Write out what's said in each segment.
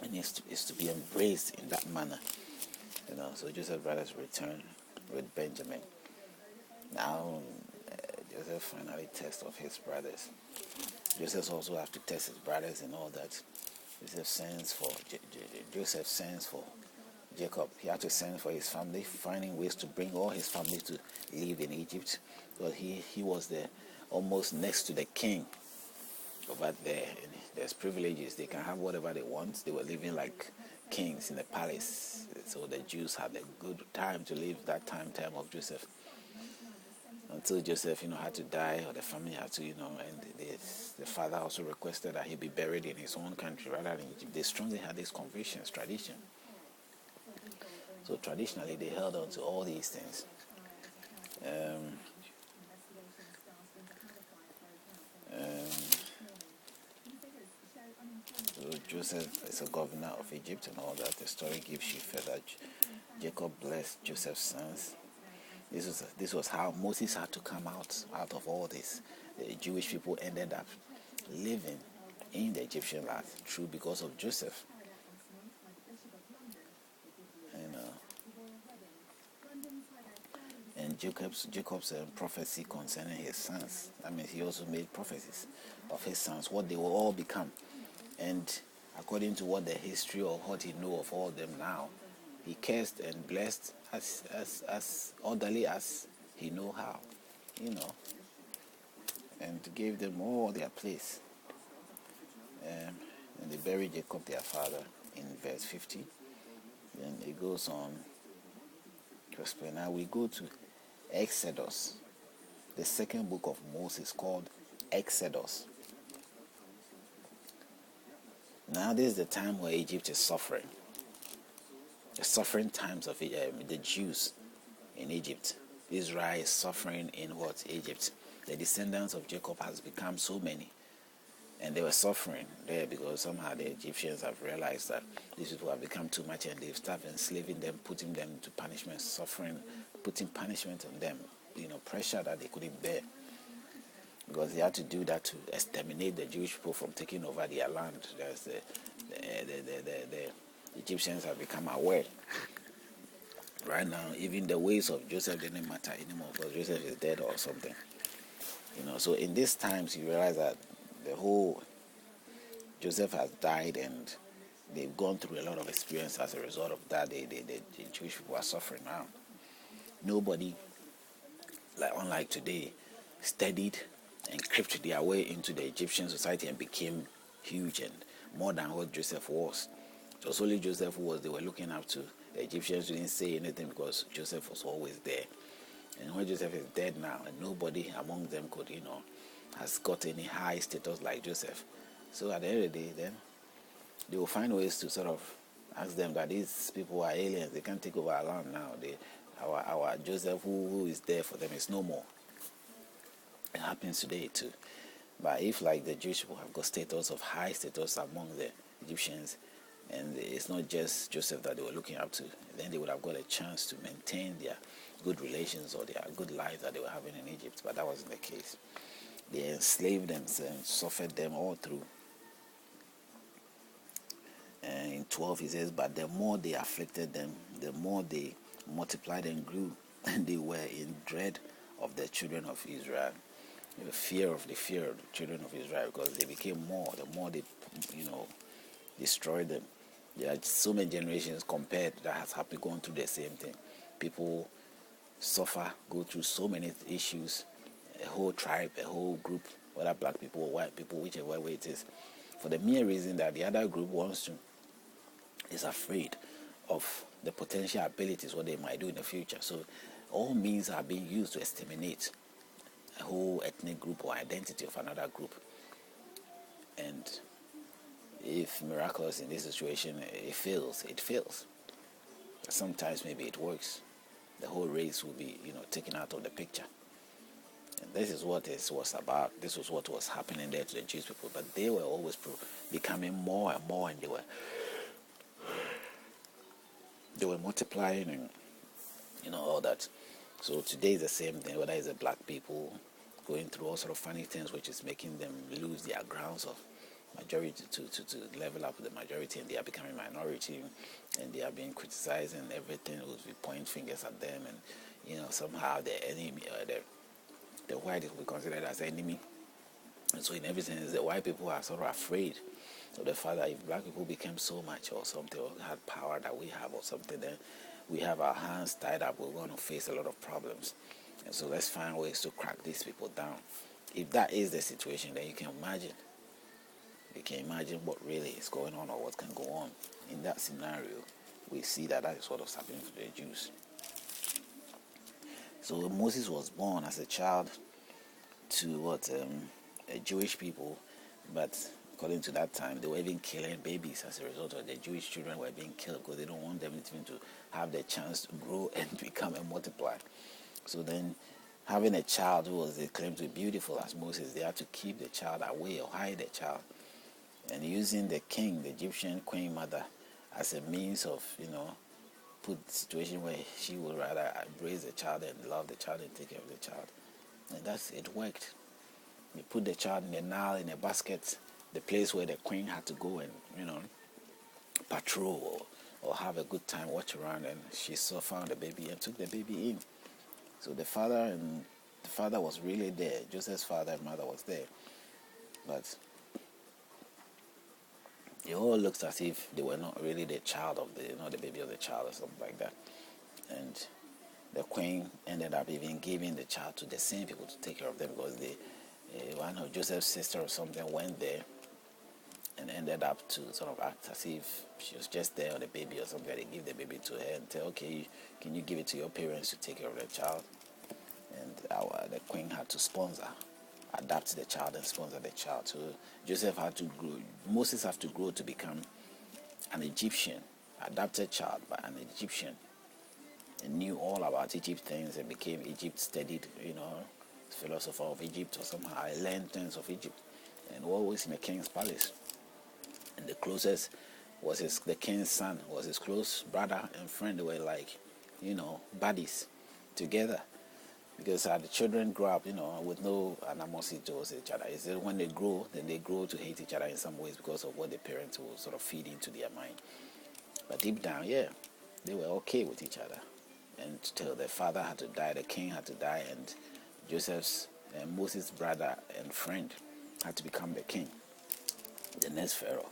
and is to be embraced in that manner. So Joseph's brothers return with Benjamin. Now Joseph finally tests of his brothers. Joseph also have to test his brothers and all that. Joseph sends for Jacob. He had to send for his family, finding ways to bring all his family to live in Egypt, because he was there almost next to the king over there. And there's privileges. They can have whatever they want. They were living like kings in the palace. So the Jews had a good time to live that time of Joseph. Until Joseph, had to die, or the family had to, and the father also requested that he be buried in his own country rather than Egypt. They strongly had these convictions, tradition. So traditionally, they held on to all these things. So Joseph is a governor of Egypt and all that. The story gives you further. Jacob blessed Joseph's sons. This was how Moses had to come out of all this. The Jewish people ended up living in the Egyptian land because of Joseph. And Jacob's prophecy concerning his sons. That means he also made prophecies of his sons, what they will all become. And according to what the history or what he know of all of them now, he cursed and blessed as orderly as he knew how, and gave them all their place. And they buried Jacob their father in verse 50. Then it goes on to explain. Now we go to Exodus, the second book of Moses, called Exodus. Now this is the time where Egypt is suffering. The suffering times of the Jews in Egypt. Israel is suffering in what? Egypt. The descendants of Jacob has become so many. And they were suffering there because somehow the Egyptians have realized that these people have become too much, and they've started enslaving them, putting them to punishment, suffering, putting punishment on them, pressure that they couldn't bear. Because they had to do that to exterminate the Jewish people from taking over their land. There's the Egyptians have become aware. Right now, even the ways of Joseph didn't matter anymore because Joseph is dead or something. So in these times, you realize that the whole Joseph has died, and they've gone through a lot of experience as a result of that. The Jewish people are suffering now. Nobody, unlike today, studied and crept their way into the Egyptian society and became huge and more than what Joseph was. It was only Joseph they were looking up to. The Egyptians didn't say anything because Joseph was always there. And when Joseph is dead now, and nobody among them could, has got any high status like Joseph. So at the end of the day, then they will find ways to sort of ask them that these people are aliens. They can't take over our land now. Our Joseph, who is there for them, is no more. It happens today too. But if like the Jewish people have got status of high status among the Egyptians, and it's not just Joseph that they were looking up to, then they would have got a chance to maintain their good relations or their good lives that they were having in Egypt. But that wasn't the case. They enslaved them and suffered them all through. And in 12 he says, but the more they afflicted them, the more they multiplied and grew, and they were in dread of the children of Israel. The fear of the children of Israel, because they became more. The more they, destroyed them. There are so many generations compared that has happened, going through the same thing. People suffer, go through so many issues. A whole tribe, a whole group, whether black people or white people, whichever way it is, for the mere reason that the other group is afraid of the potential abilities, what they might do in the future. So all means are being used to exterminate a whole ethnic group or identity of another group. And if miraculous in this situation, it fails. Sometimes maybe it works. The whole race will be, taken out of the picture. And this is what it was about. This was what was happening there to the Jewish people. But they were always becoming more and more, and they were multiplying and all that. So today is the same thing, whether it's the black people going through all sort of funny things which is making them lose their grounds of majority to level up with the majority, and they are becoming minority, and they are being criticized, and everything will be pointing fingers at them, and somehow the enemy, the white will be considered as enemy. And so in everything, the white people are sort of afraid of the fact that if black people became so much or something, or had power that we have or something, then we have our hands tied up, we're going to face a lot of problems. And so let's find ways to crack these people down. If that is the situation, then you can imagine what really is going on, or what can go on. In that scenario, we see that is what was happening to the Jews. So Moses was born as a child to a Jewish people, but according to that time, they were even killing babies as a result of the Jewish children were being killed because they don't want them even to have the chance to grow and become and multiply. So then, having a child who was claimed to be beautiful as Moses, they had to keep the child away or hide the child, and using the king, the Egyptian queen mother, as a means of put the situation where she would rather embrace the child and love the child and take care of the child. And it worked. They put the child in the Nile in a basket, the place where the queen had to go and patrol or have a good time, watch around, and she found the baby and took the baby in. So the father was really there. Joseph's father and mother was there, but it all looks as if they were not really the child of the baby of the child or something like that. And the queen ended up even giving the child to the same people to take care of them, because one of Joseph's sister or something went there and ended up to sort of act as if she was just there on the baby or something. They give the baby to her and tell, okay, can you give it to your parents to take care of the child? And the queen had to adapt the child and sponsor the child. So Moses had to grow to become an Egyptian, adopted child by an Egyptian, and knew all about Egypt things and became Egypt, studied, philosopher of Egypt, or somehow I learned things of Egypt, and always in the king's palace. And the closest was the king's son, was his close brother and friend. They were like, buddies together. Because the children grow up, with no animosity towards each other. It's when they grow, then they grow to hate each other in some ways because of what the parents will sort of feed into their mind. But deep down, they were okay with each other. Until the father had to die, the king had to die, and Moses' brother and friend had to become the king, the next pharaoh.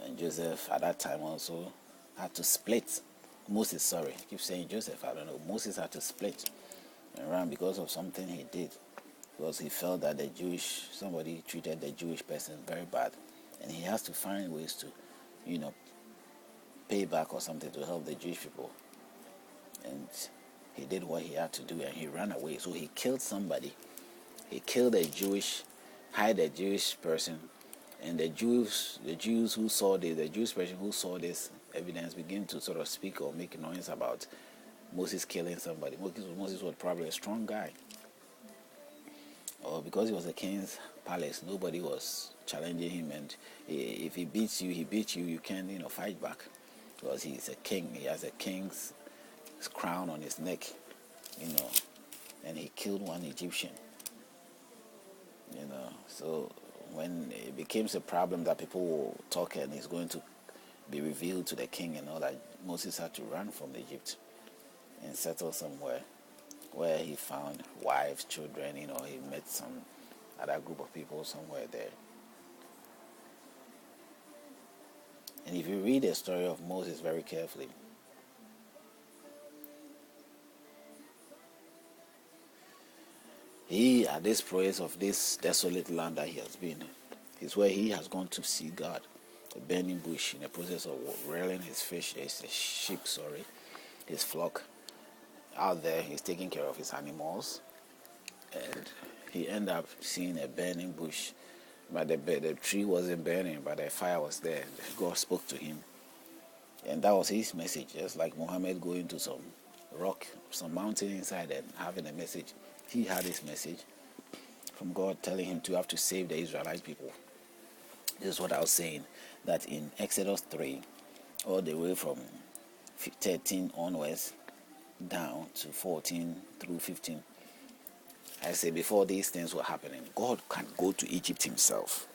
And Joseph at that time also had to split. Moses, I keep saying Joseph, I don't know. Moses had to split and run because of something he did. Because he felt that somebody treated the Jewish person very bad. And he has to find ways to, pay back or something to help the Jewish people. And he did what he had to do, and he ran away. So he killed somebody. He killed a Jewish person. And the Jews who saw this, the Jewish person who saw this evidence began to sort of speak or make noise about Moses killing somebody. Moses was probably a strong guy. Or because he was a king's palace, nobody was challenging him. And if he beats you, you can't, fight back. Because he's a king. He has a king's crown on his neck, and he killed one Egyptian. So when it became a problem that people will talk and it's going to be revealed to the king and all that, Moses had to run from Egypt and settle somewhere where he found wives, children, he met some other group of people somewhere there. And if you read the story of Moses very carefully, he, at this place of this desolate land that he has been, is where he has gone to see God. A burning bush, in the process of rearing his flock. Out there, he's taking care of his animals, and he ended up seeing a burning bush. But the tree wasn't burning, but the fire was there. God spoke to him, and that was his message. Just like Muhammad going to some rock, some mountain inside and having a message. He had his message from God telling him to have to save the Israelite people. This is what I was saying, that in Exodus 3, all the way from 13 onwards, down to 14 through 15, I say before these things were happening, God can go to Egypt himself.